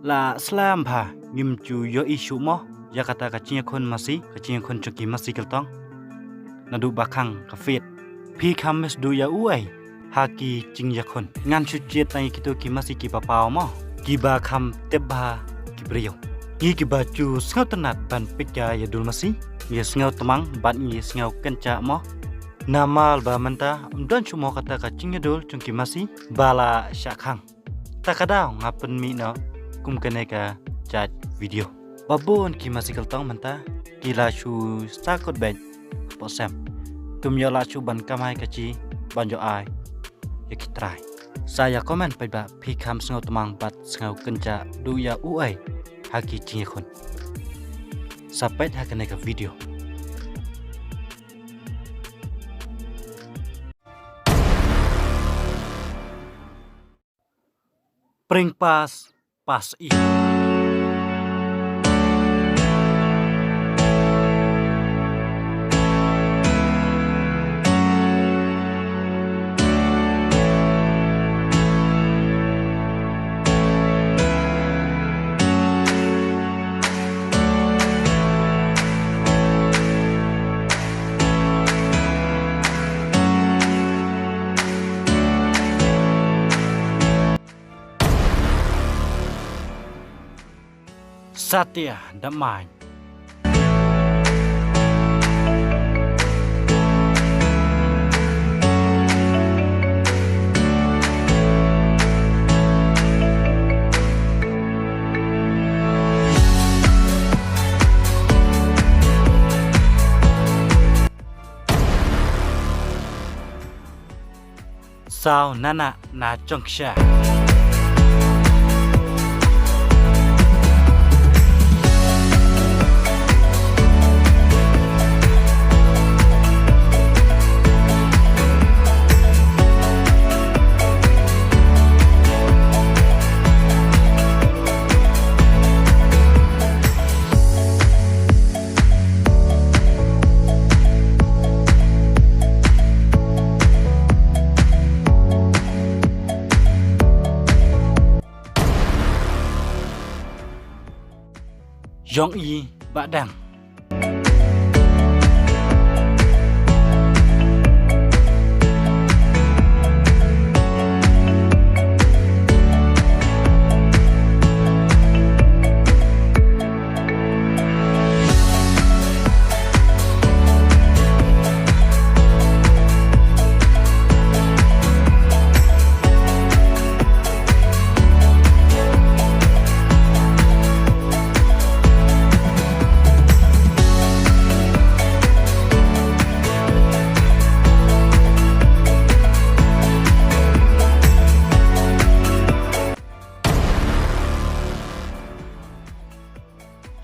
La slam pa ngim chu yo isu mo ya kata ka Jingiakhun ka Jingiakhun chuki masi keltong Naduh ba Khang ka Fete pi khames du ya uai haki Jingiakhun ngan chu chiet tai kito ki masi ki papao mo ki ba kham teba ki brio ngi ki ba chu Sngew tanat ban pika Iadawmasi ye Sngew tamang ban ye Sngew Kynjah mo namal ba manta don chu mo kata ka Jingiakhun chuki masi bala Khang takadao ngapen mi no kum kene ka chat video babon ki masikal tong manta kila chu sakot ben posem kum yo la chu ban kamai kachi banjo ai yakitrai saya komen pai ba pi kham Sngew tamang bat Sngew Kynjah du ya uai haki Jingiakhun sampai hakane ka video pring pas i Satya damai sao nana na Kynjah Jong i badang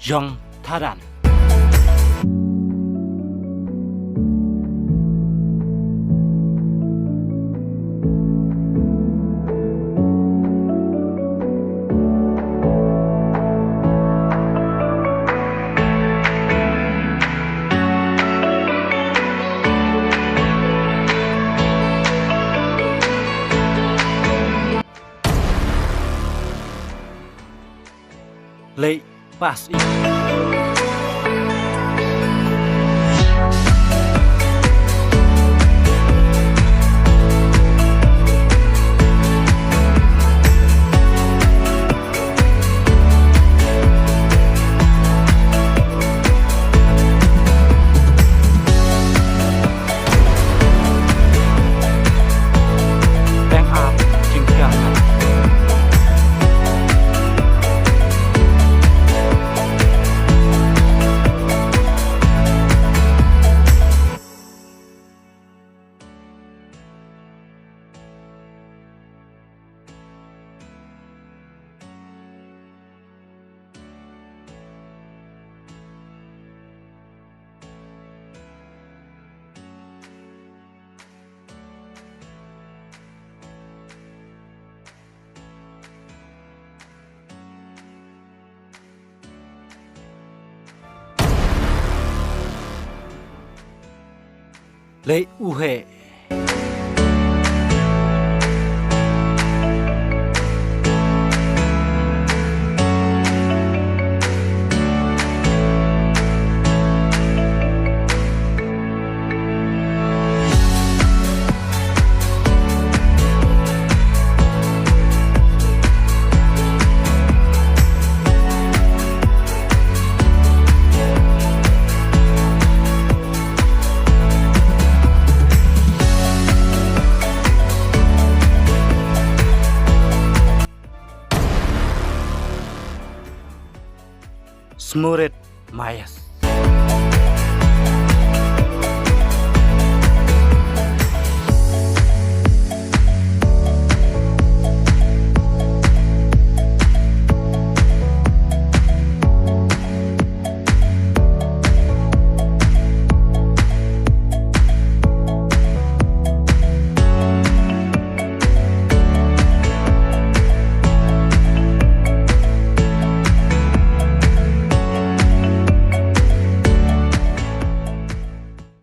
Jong Taran lệ pas i lệ u hệ Smurit Mayas.